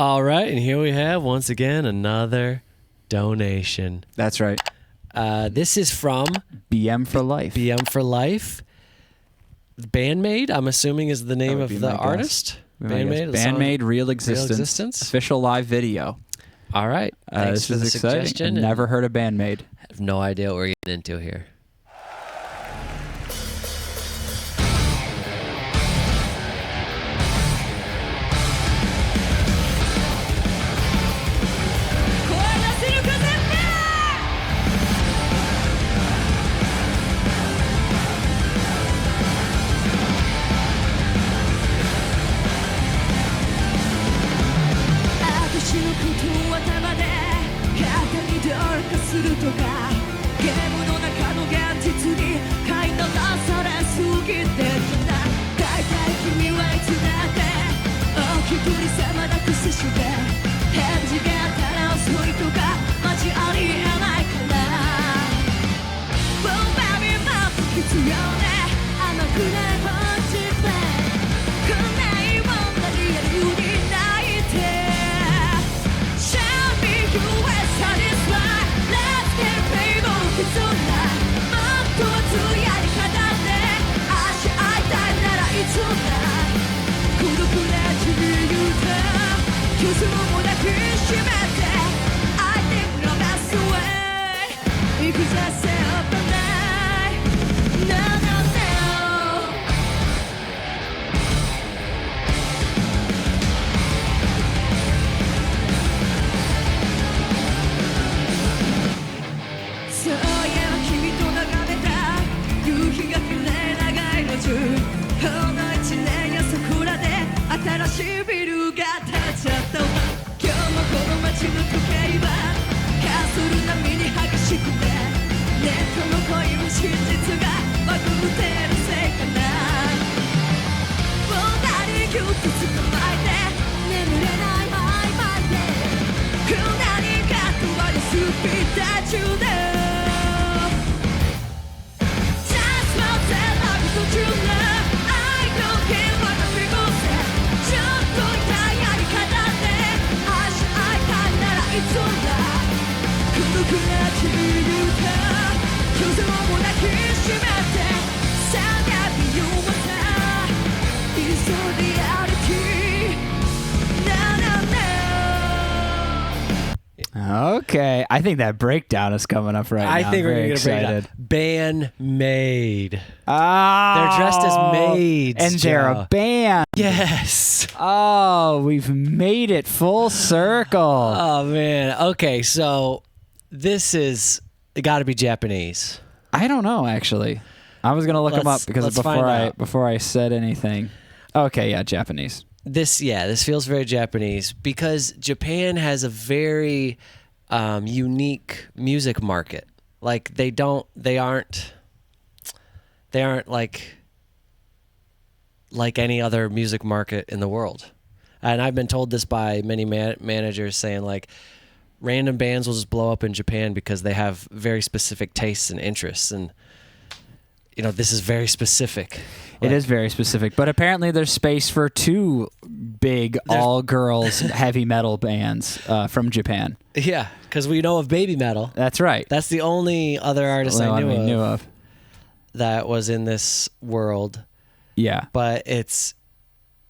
All right, and here we have once again another donation. That's right. This is from BM for Life. BM for Life. Maid, I'm assuming, is the name of the artist. Maid, Real Existence. Official live video. All right. Thanks for the suggestion. Never heard of Maid. I have no idea what we're getting into here. Okay, I think that breakdown is coming up right now. I think we're going to break it down. Maid. They're dressed as maids. And they're a band. Yes. Oh, we've made it full circle. Oh, man. Okay, so this is got to be Japanese. I don't know, actually. I was going to look them up because before I said anything. Okay, yeah, Japanese. This feels very Japanese because Japan has a very unique music market. Like they aren't like any other music market in the world. And I've been told this by many managers saying like random bands will just blow up in Japan because they have very specific tastes and interests, and this is very specific. It is very specific, but apparently there's space for two big all-girls heavy metal bands from Japan. Yeah, because we know of Baby Metal. That's right. That's the only other artist I knew of that was in this world. Yeah, but this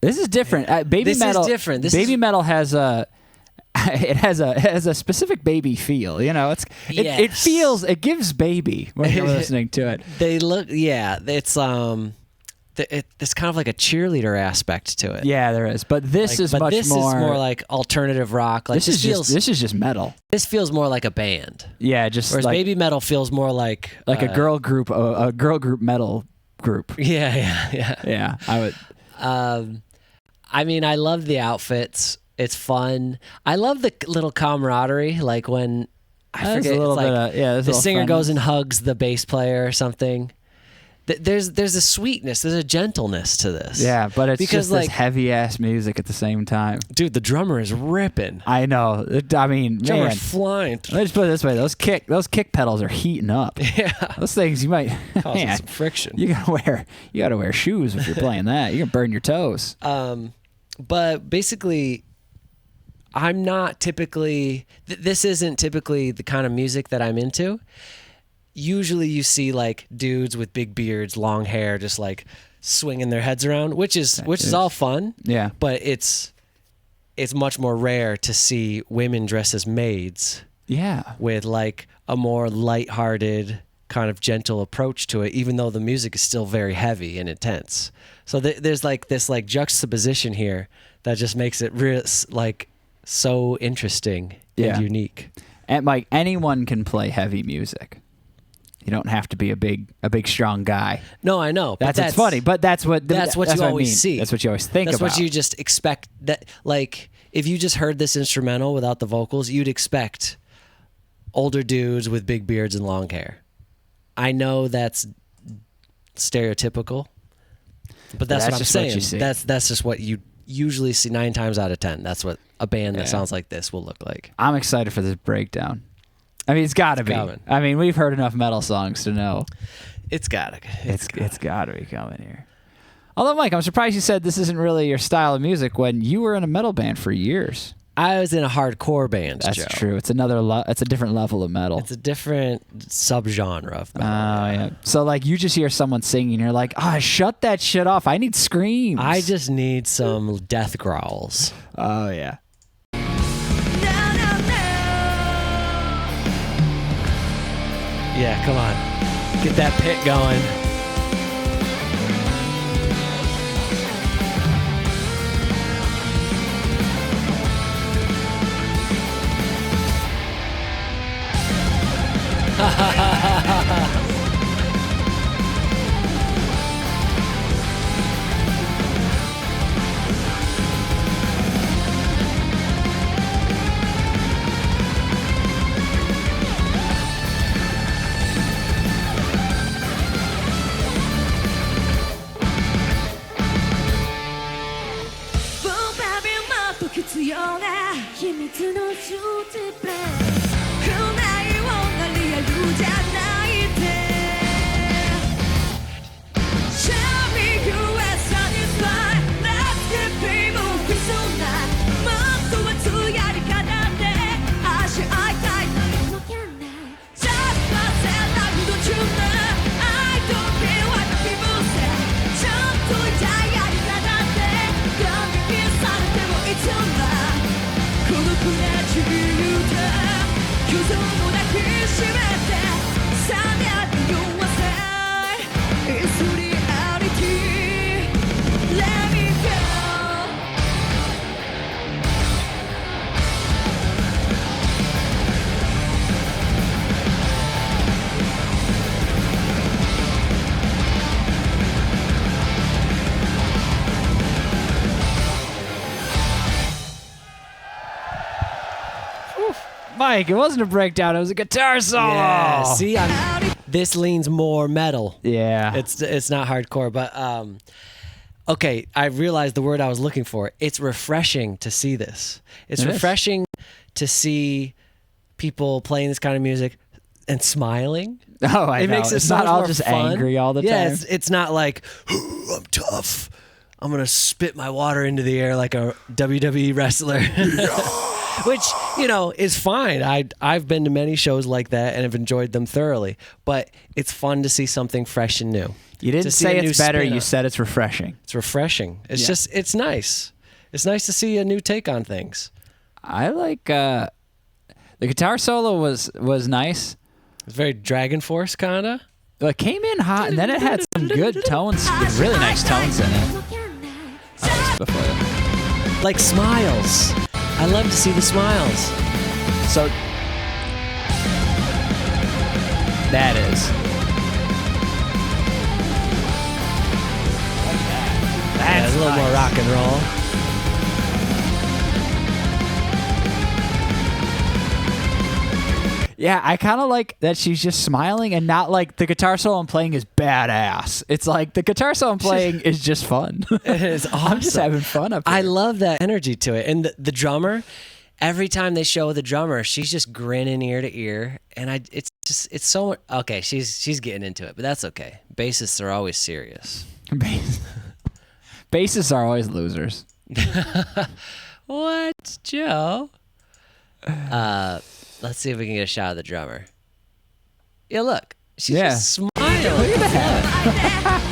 is different. Baby Metal is different. Baby Metal has a specific baby feel. It gives baby when you're listening to it. It's kind of like a cheerleader aspect to it. Yeah, there is. But this is more like alternative rock. Like this is just metal. This feels more like a band. Yeah, whereas Baby Metal feels more like a girl group, a girl group metal group. Yeah. I would. I mean, I love the outfits. It's fun. I love the little camaraderie. Like when the singer goes and hugs the bass player or something. There's a sweetness, there's a gentleness to this. Yeah, but it's just this heavy ass music at the same time. Dude, the drummer is ripping. I know. I mean, drummer's flying. Let's put it this way: those kick pedals are heating up. Yeah, those things you might cause some friction. You gotta wear shoes if you're playing that. You're gonna burn your toes. But basically, I'm not typically, this isn't typically the kind of music that I'm into. Usually you see like dudes with big beards, long hair, just like swinging their heads around, which is all fun. Yeah. But it's much more rare to see women dressed as maids. Yeah. With like a more lighthearted kind of gentle approach to it, even though the music is still very heavy and intense. So there's like this like juxtaposition here that just makes it like so interesting and unique. And Mike, anyone can play heavy music. You don't have to be a big strong guy. No, I know. That's funny, but that's what you always see. That's what you always think about. That's what you just expect. That like if you just heard this instrumental without the vocals, you'd expect older dudes with big beards and long hair. I know that's stereotypical, but that's what I'm saying. That's just what you usually see 9 times out of 10. That's what a band that sounds like this will look like. I'm excited for this breakdown. I mean, it's got to be. Coming. I mean, we've heard enough metal songs to know. It's got to. It's got to be coming here. Although, Mike, I'm surprised you said this isn't really your style of music when you were in a metal band for years. I was in a hardcore band, That's Joe. true. It's it's a different level of metal. It's a different subgenre of metal. Oh, yeah. So, like, you just hear someone singing, you're like, shut that shit off. I need screams. I just need some death growls. Oh, yeah. Yeah, come on. Get that pit going. Mike, it wasn't a breakdown. It was a guitar solo. Yeah, see, this leans more metal. Yeah. It's not hardcore, but okay, I realized the word I was looking for. It's refreshing to see this. It's refreshing to see people playing this kind of music and smiling. Oh, I know. Makes it it's so not all more just fun. Angry all the time. Yeah, it's not like, I'm tough. I'm going to spit my water into the air like a WWE wrestler. Which, is fine. I've been to many shows like that and have enjoyed them thoroughly. But it's fun to see something fresh and new. You didn't say it's better. You said it's refreshing. It's refreshing. It's it's nice. It's nice to see a new take on things. I like the guitar solo was nice. It's very Dragon Force kind of. It came in hot, and then it had some good tones, really nice tones in it. Like smiles. I love to see the smiles. So that is. That's a little more rock and roll. Yeah, I kind of like that she's just smiling and not like the guitar solo I'm playing is badass. It's like the guitar solo I'm playing is just fun. It is awesome. I'm just having fun up here. I love that energy to it. And the drummer, every time they show the drummer, she's just grinning ear to ear. And it's so, okay, she's getting into it, but that's okay. Bassists are always serious. Bassists are always losers. What, Joe? Let's see if we can get a shot of the drummer. Yeah, look. She's just smiling. Look at that.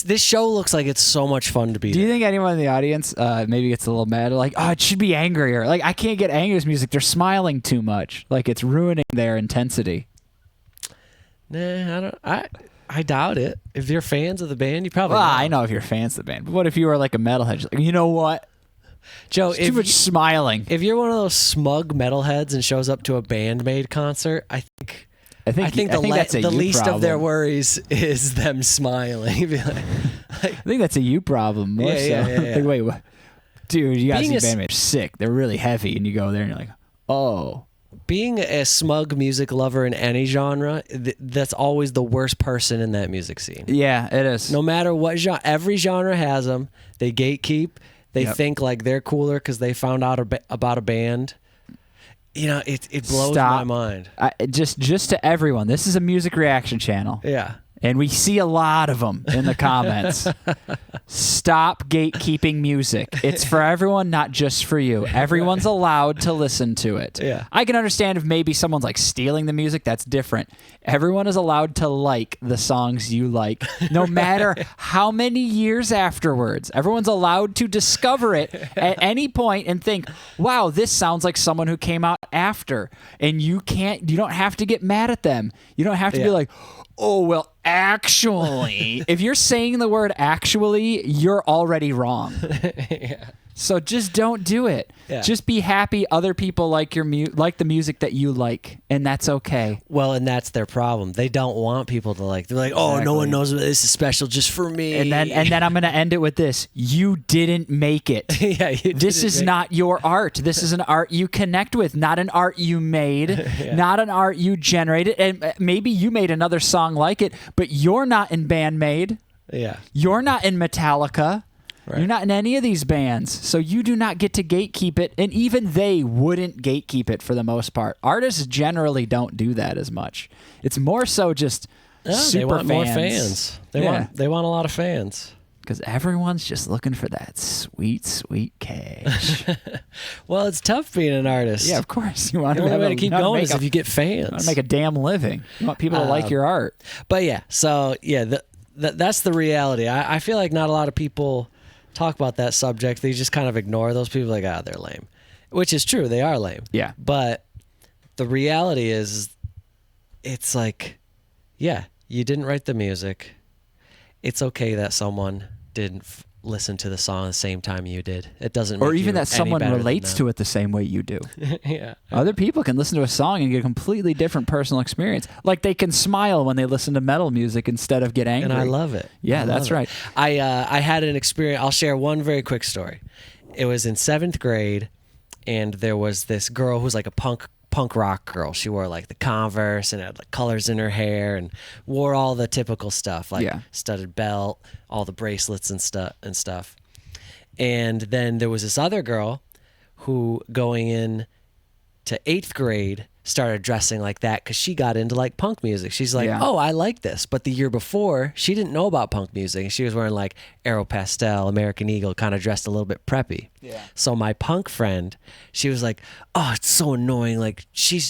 This show looks like it's so much fun to be. Do you think anyone in the audience maybe gets a little mad? Like, oh, it should be angrier. Like, I can't get angry with music. They're smiling too much. Like, it's ruining their intensity. Nah, I doubt it. If you're fans of the band, you probably. Well, I know if you're fans of the band, but what if you were like a metalhead? Like, you know what, Joe? Too much smiling. If you're one of those smug metalheads and shows up to a band Maid concert, I think the least problem. of their worries is them smiling. I think that's a you problem more so. Yeah. Like, wait, what? Dude, you guys see band Maid sick. They're really heavy, and you go there and you're like, oh. Being a smug music lover in any genre, that's always the worst person in that music scene. Yeah, it is. No matter what genre, every genre has them. They gatekeep. They think like they're cooler because they found out about a band. You know, it blows my mind. Just to everyone, this is a music reaction channel. Yeah. And we see a lot of them in the comments. Stop gatekeeping music. It's for everyone, not just for you. Everyone's allowed to listen to it. Yeah. I can understand if maybe someone's like stealing the music. That's different. Everyone is allowed to like the songs you like, no matter how many years afterwards. Everyone's allowed to discover it at any point and think, wow, this sounds like someone who came out after. And you don't have to get mad at them. You don't have to be like, oh, well, actually, if you're saying the word actually, you're already wrong. Yeah. So just don't do it. Yeah. Just be happy other people like like the music that you like, and that's okay. Well, and that's their problem. They don't want people to like. They're like, oh, no one knows this is special just for me. And then I'm gonna end it with this: you didn't make it. This is not your art. This is an art you connect with, not an art you made, not an art you generated. And maybe you made another song like it, but you're not in band Maid. Yeah. You're not in Metallica. Right. You're not in any of these bands, so you do not get to gatekeep it, and even they wouldn't gatekeep it for the most part. Artists generally don't do that as much. It's more so just super they want fans. more fans. They want a lot of fans. Because everyone's just looking for that sweet, sweet cash. Well, it's tough being an artist. Yeah, of course. The only way to keep going is if you get fans. You want to make a damn living. You want people to like your art. But yeah, so yeah, that's the reality. I feel like not a lot of people talk about that subject. They just kind of ignore those people like, they're lame, which is true. They are lame. Yeah. But the reality is it's like, yeah, you didn't write the music. It's okay that someone didn't listen to the song at the same time you did. It doesn't make or even you that someone any relates to it the same way you do. Yeah. Other people can listen to a song and get a completely different personal experience. Like they can smile when they listen to metal music instead of get angry. And I love it. Yeah, that's right. I had an experience. I'll share one very quick story. It was in 7th grade, and there was this girl who was like a punk rock girl. She wore like the Converse and had like colors in her hair and wore all the typical stuff, like studded belt, all the bracelets and stuff. And then there was this other girl who, going in to 8th grade, started dressing like that because she got into like punk music. She's like, oh, I like this. But the year before, she didn't know about punk music. And she was wearing like Aeropostale, American Eagle, kind of dressed a little bit preppy. Yeah. So my punk friend, she was like, oh, it's so annoying. Like she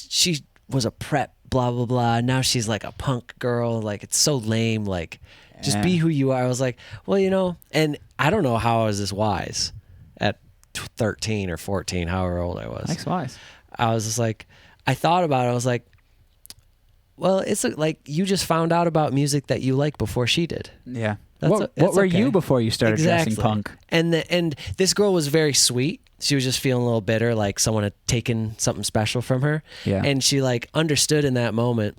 was a prep, blah, blah, blah. Now she's like a punk girl. Like it's so lame. Like just be who you are. I was like, well, and I don't know how I was this wise at 13 or 14, however old I was. That's wise. I was just like, I thought about it. I was like, well, it's like you just found out about music that you like before she did. Yeah. What were you before you started dressing punk? And this girl was very sweet. She was just feeling a little bitter, like someone had taken something special from her. Yeah. And she like understood in that moment.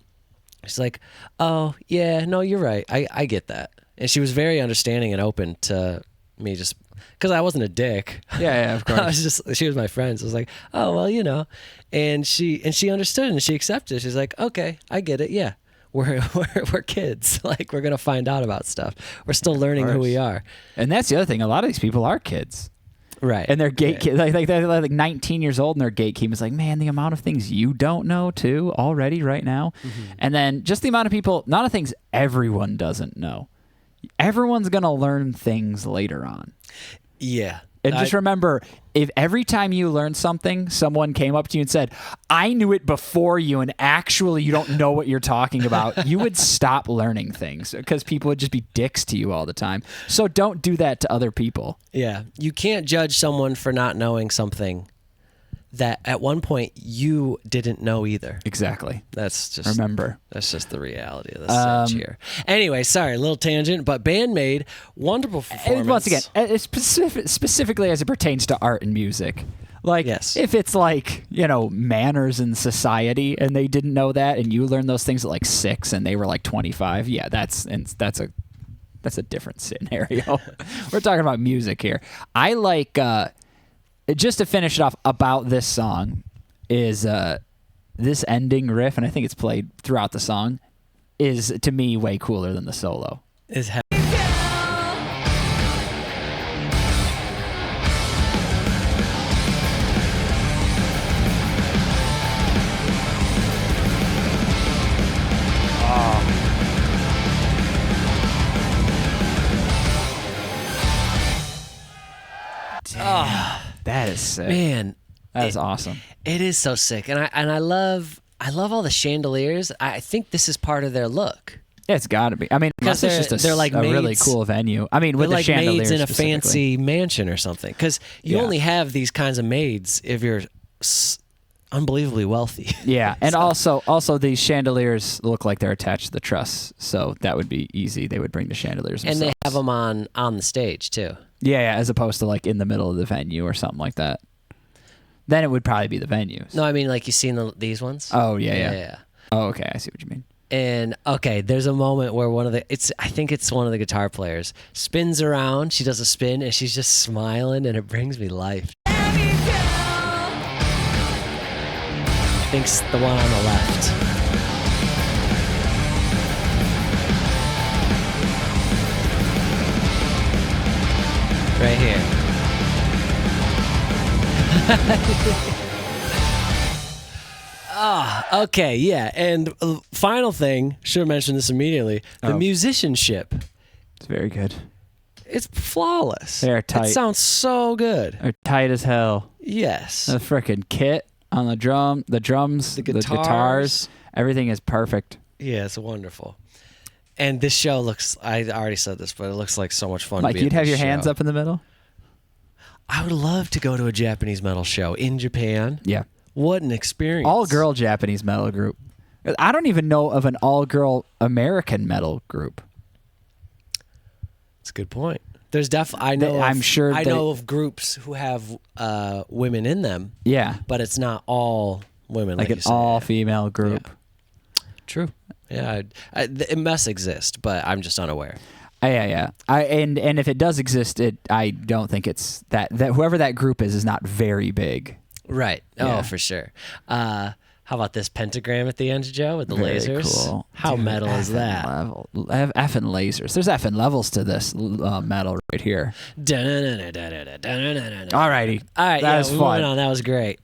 She's like, oh, yeah, no, you're right. I get that. And she was very understanding and open to me just because I wasn't a dick. Yeah, of course. She was my friend. So I was like, oh, well, and she understood and she accepted. She's like, okay, I get it. Yeah, we're kids. Like we're gonna find out about stuff. We're still learning who we are. And that's the other thing. A lot of these people are kids. Right. And they're they're like 19 years old, and their gatekeeping is like, man, the amount of things you don't know too already right now. Mm-hmm. And then just the amount of not of things everyone doesn't know. Everyone's going to learn things later on. Yeah. And just remember, if every time you learn something, someone came up to you and said, I knew it before you, and actually you don't know what you're talking about, you would stop learning things because people would just be dicks to you all the time. So don't do that to other people. Yeah. You can't judge someone for not knowing something that at one point you didn't know either. Exactly. That's just the reality of the stage here. Anyway, sorry, a little tangent, but band Maid, wonderful performance. Once again, specifically as it pertains to art and music. Like, if it's like, manners in society and they didn't know that, and you learned those things at like 6 and they were like 25, yeah, that's a different scenario. We're talking about music here. I like just to finish it off about this song is this ending riff, and I think it's played throughout the song, is to me way cooler than the solo. That is sick. Man, that is awesome. It is so sick, and I love all the chandeliers. I think this is part of their look. Yeah, it's got to be. I mean, because they're like a really cool venue. I mean, with the chandeliers maids in a fancy mansion or something. Because you only have these kinds of maids if you're unbelievably wealthy. Yeah, and also these chandeliers look like they're attached to the truss, so that would be easy. They would bring the chandeliers themselves. And they have them on the stage too. Yeah, as opposed to like in the middle of the venue or something like that. Then it would probably be the venues. No, I mean like you seen these ones. Oh yeah. Oh, okay, I see what you mean. And there's a moment where I think it's one of the guitar players spins around. She does a spin and she's just smiling, and it brings me life. I think it's the one on the left. Right here. Okay, yeah. And final thing, should have mentioned this immediately, the musicianship. It's very good. It's flawless. They're tight. It sounds so good. They're tight as hell. Yes. The frickin' kit on the drums, the guitars, everything is perfect. Yeah, it's wonderful. And this show looks, I already said this, but it looks like so much fun. Mike, you'd have your hands up in the middle? I would love to go to a Japanese metal show in Japan. Yeah. What an experience. All-girl Japanese metal group. I don't even know of an all-girl American metal group. That's a good point. There's definitely, I know of groups who have women in them. Yeah. But it's not all women. Like an all-female group. Yeah. True. Yeah. It must exist, but I'm just unaware. Yeah. And if it does exist, I don't think it's that whoever that group is not very big. Right. Yeah. Oh, for sure. How about this pentagram at the end, Joe, with the lasers? Cool. How metal is that? Effing lasers. There's effing levels to this metal right here. Alrighty. All right. That was fun. That was great.